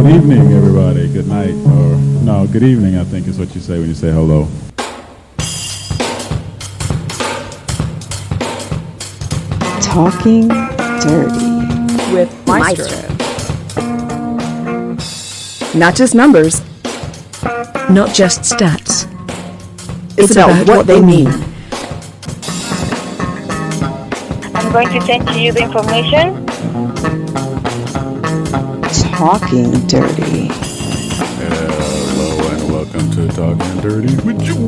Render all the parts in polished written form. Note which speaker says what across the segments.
Speaker 1: evening, everybody. Good night, or no, good evening, I think is what you say when you say hello.
Speaker 2: Talking Dirty
Speaker 3: with Maestro.
Speaker 2: Not just numbers,
Speaker 3: Not just stats.
Speaker 2: it's about what they mean.
Speaker 4: I'm going to send to you the information.
Speaker 2: Talking Dirty.
Speaker 1: Hello and welcome to Talkin Dirty with you.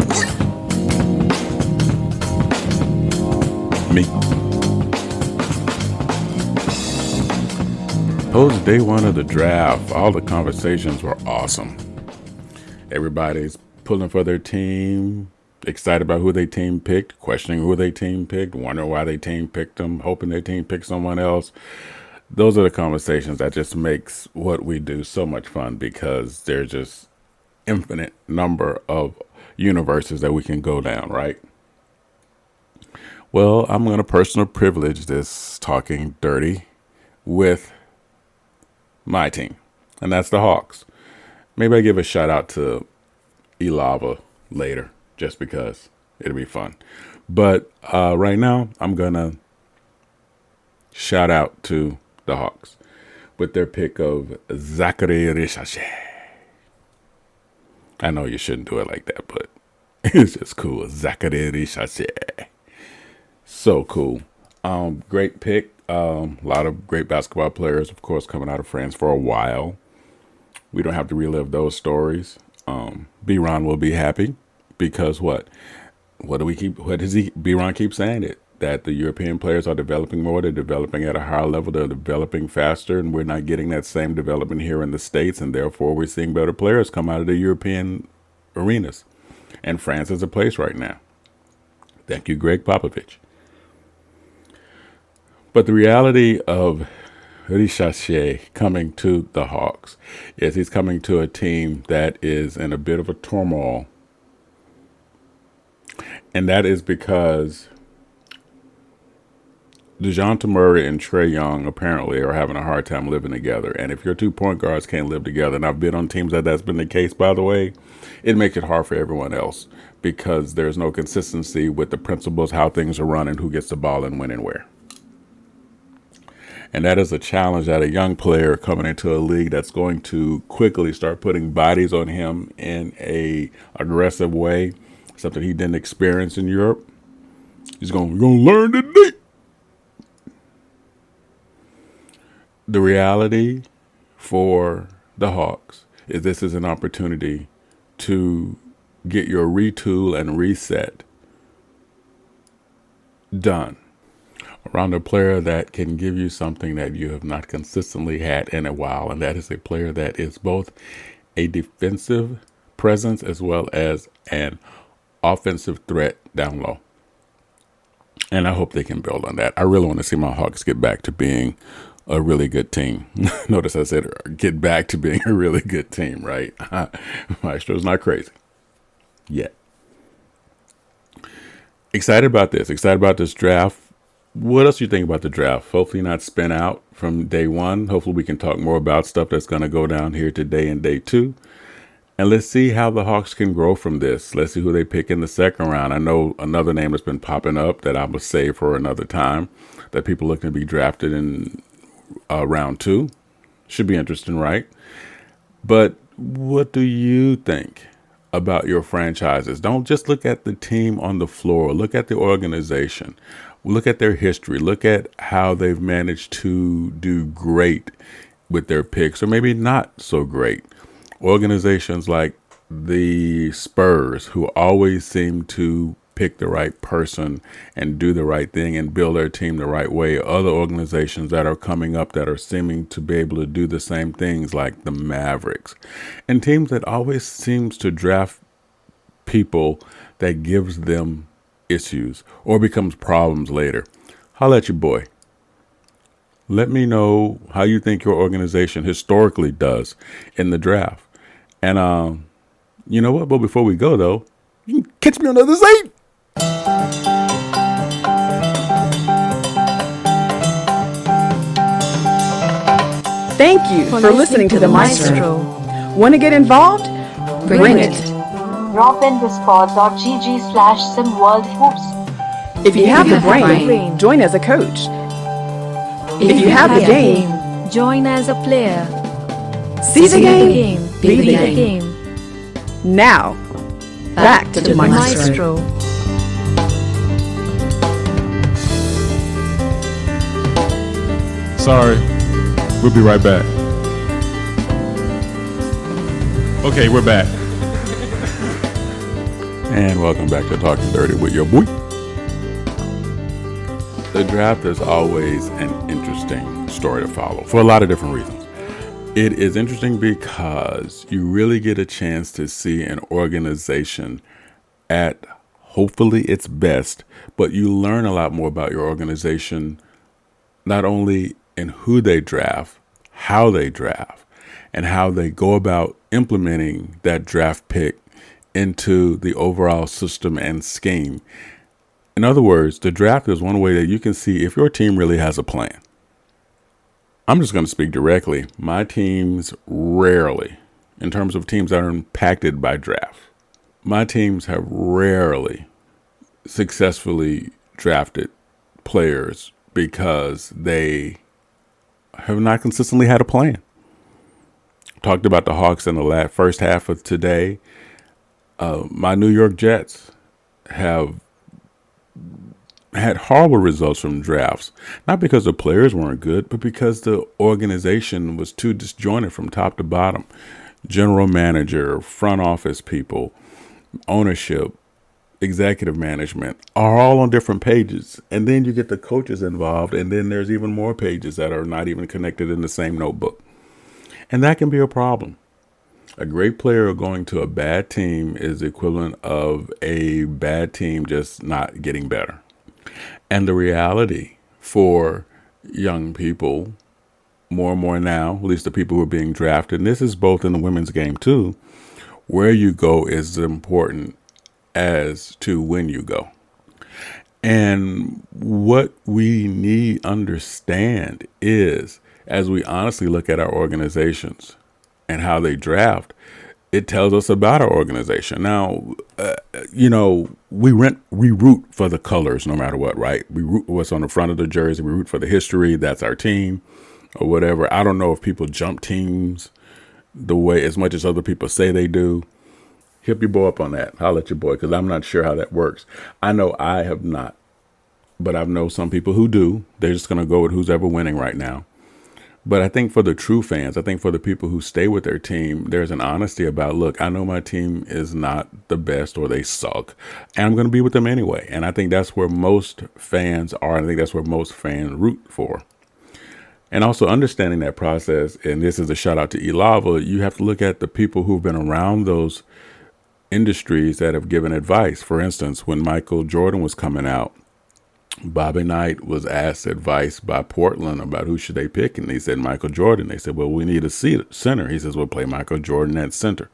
Speaker 1: Me. Oh, it's day one of the draft. All the conversations were awesome. Everybody's pulling for their team, excited about who their team picked, questioning who their team picked, wondering why their team picked them, hoping their team picked someone else. Those are the conversations that just makes what we do so much fun, because there's just infinite number of universes that we can go down, right? Well, I'm going to personal privilege this Talking Dirty with my team, and that's the Hawks. Maybe I give a shout out to Elava later, just because it'll be fun. But right now, I'm going to shout out to the Hawks with their pick of Zachary Rishache. I know you shouldn't do it like that, but it's just cool. Zachary Rishache. So cool. Great pick. A lot of great basketball players, of course, coming out of France for a while. We don't have to relive those stories. B-Ron will be happy because what does B-Ron keep saying it? That the European players are developing more, they're developing at a higher level, they're developing faster, and we're not getting that same development here in the States, and therefore we're seeing better players come out of the European arenas. And France is a place right now. Thank you, Greg Popovich. But the reality of Rishache coming to the Hawks is he's coming to a team that is in a bit of a turmoil. And that is because DeJounte Murray and Trae Young apparently are having a hard time living together. And if your 2 point guards can't live together, and I've been on teams that's been the case, by the way, it makes it hard for everyone else because there's no consistency with the principles, how things are run, and who gets the ball and when and where. And that is a challenge that a young player coming into a league that's going to quickly start putting bodies on him in a aggressive way, something he didn't experience in Europe. He's going to learn today. The reality for the Hawks is this is an opportunity to get your retool and reset done around a player that can give you something that you have not consistently had in a while. And that is a player that is both a defensive presence as well as an offensive threat down low. And I hope they can build on that. I really want to see my Hawks get back to being a really good team. Notice I said get back to being a really good team, right? Maestro's not crazy yet. Excited about this draft. What else do you think about the draft? Hopefully not spin out from day one. Hopefully we can talk more about stuff that's going to go down here today and day two. And let's see how the Hawks can grow from this. Let's see who they pick in the second round. I know another name that's been popping up that I will save for another time that people looking to be drafted in round 2. Should be interesting, right? But what do you think about your franchises? Don't just look at the team on the floor. Look at the organization. Look at their history. Look at how they've managed to do great with their picks, or maybe not so great. Organizations like the Spurs, who always seem to pick the right person and do the right thing and build their team the right way. Other organizations that are coming up that are seeming to be able to do the same things, like the Mavericks, and teams that always seems to draft people that gives them issues or becomes problems later. Holla at your boy. Let me know how you think your organization historically does in the draft. And you know what? But before we go, though, you can catch me on the other side.
Speaker 2: Thank you for listening to the Maestro. Want to get involved? Bring it.
Speaker 5: Drop in discord.gg/SimWorld Hoops.
Speaker 2: If you have the brain, join as a coach. If you have the game,
Speaker 6: join as a player.
Speaker 2: see the game,
Speaker 6: Be
Speaker 2: be the game. Now, back to the Maestro.
Speaker 1: Sorry. We'll be right back. Okay, we're back. And welcome back to Talking Dirty with your boy. The draft is always an interesting story to follow for a lot of different reasons. It is interesting because you really get a chance to see an organization at hopefully its best, but you learn a lot more about your organization, not only in who they draft, how they draft, and how they go about implementing that draft pick into the overall system and scheme. In other words, the draft is one way that you can see if your team really has a plan. I'm just going to speak directly. My teams rarely, in terms of teams that are impacted by draft, my teams have rarely successfully drafted players because they have not consistently had a plan. Talked about the Hawks in the first half of today. My New York Jets have had horrible results from drafts, not because the players weren't good, but because the organization was too disjointed from top to bottom. General manager, front office people, ownership, executive management are all on different pages. And then you get the coaches involved, and then there's even more pages that are not even connected in the same notebook. And that can be a problem. A great player going to a bad team is the equivalent of a bad team just not getting better. And the reality for young people, more and more now, at least the people who are being drafted, and this is both in the women's game too, where you go is important as to when you go. And what we need to understand is, as we honestly look at our organizations and how they draft, it tells us about our organization. Now, we root for the colors no matter what, right? We root for what's on the front of the jersey. We root for the history. That's our team or whatever. I don't know if people jump teams the way as much as other people say they do. Hit your boy up on that. Holler at your boy, because I'm not sure how that works. I know I have not, but I know some people who do. They're just going to go with who's ever winning right now. But I think for the true fans, I think for the people who stay with their team, there's an honesty about, look, I know my team is not the best or they suck, and I'm going to be with them anyway. And I think that's where most fans are. I think that's where most fans root for. And also understanding that process, and this is a shout out to Elava, you have to look at the people who've been around those industries that have given advice. For instance, when Michael Jordan was coming out, Bobby Knight was asked advice by Portland about who should they pick, and they said Michael Jordan. They said, well, we need a center. He says, well, play Michael Jordan at center.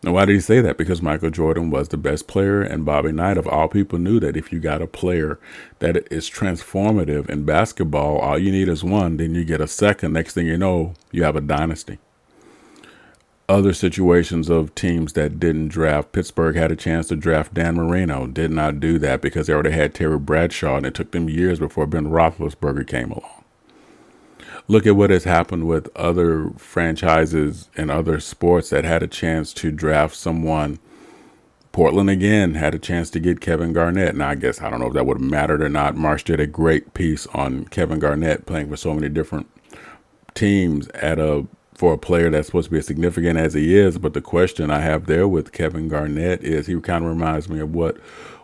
Speaker 1: Now, why did he say that? Because Michael Jordan was the best player, and Bobby Knight, of all people, knew that if you got a player that is transformative in basketball, all you need is one, then you get a second. Next thing you know, you have a dynasty. Other situations of teams that didn't draft, Pittsburgh had a chance to draft Dan Marino, did not do that because they already had Terry Bradshaw, and it took them years before Ben Roethlisberger came along. Look at what has happened with other franchises and other sports that had a chance to draft someone. Portland, again, had a chance to get Kevin Garnett. Now, I guess, I don't know if that would have mattered or not. Marsh did a great piece on Kevin Garnett playing for so many different teams for a player that's supposed to be as significant as he is. But the question I have there with Kevin Garnett is he kind of reminds me of what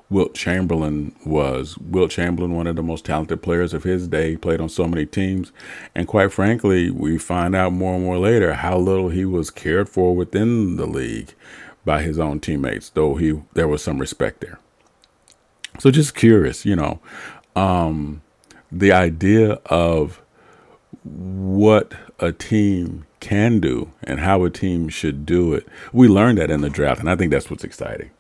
Speaker 1: Wilt Chamberlain was. Wilt Chamberlain, one of the most talented players of his day, he played on so many teams. And quite frankly, we find out more and more later how little he was cared for within the league by his own teammates, though there was some respect there. So just curious, the idea of what a team can do and how a team should do it. We learned that in the draft, and I think that's what's exciting.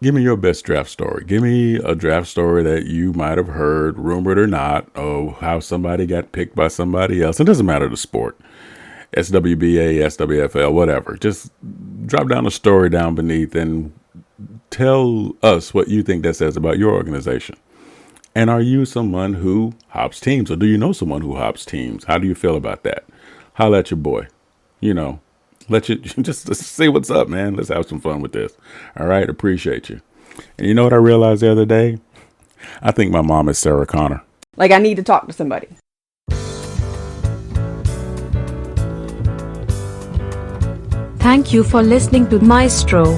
Speaker 1: Give me your best draft story. Give me a draft story that you might have heard, rumored or not, of how somebody got picked by somebody else. It doesn't matter the sport. SWBA, SWFL, whatever. Just drop down a story down beneath and tell us what you think that says about your organization. And are you someone who hops teams, or do you know someone who hops teams? How do you feel about that? Holla at your boy. You know, let you just see what's up, man. Let's have some fun with this. All right. Appreciate you. And you know what I realized the other day? I think my mom is Sarah Connor.
Speaker 2: Like, I need to talk to somebody.
Speaker 6: Thank you for listening to Maestro.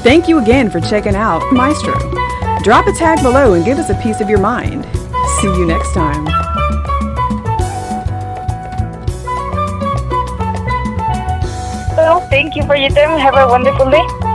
Speaker 2: Thank you again for checking out Maestro. Drop a tag below and give us a piece of your mind. See you next time.
Speaker 4: Well, thank you for your time. Have a wonderful day.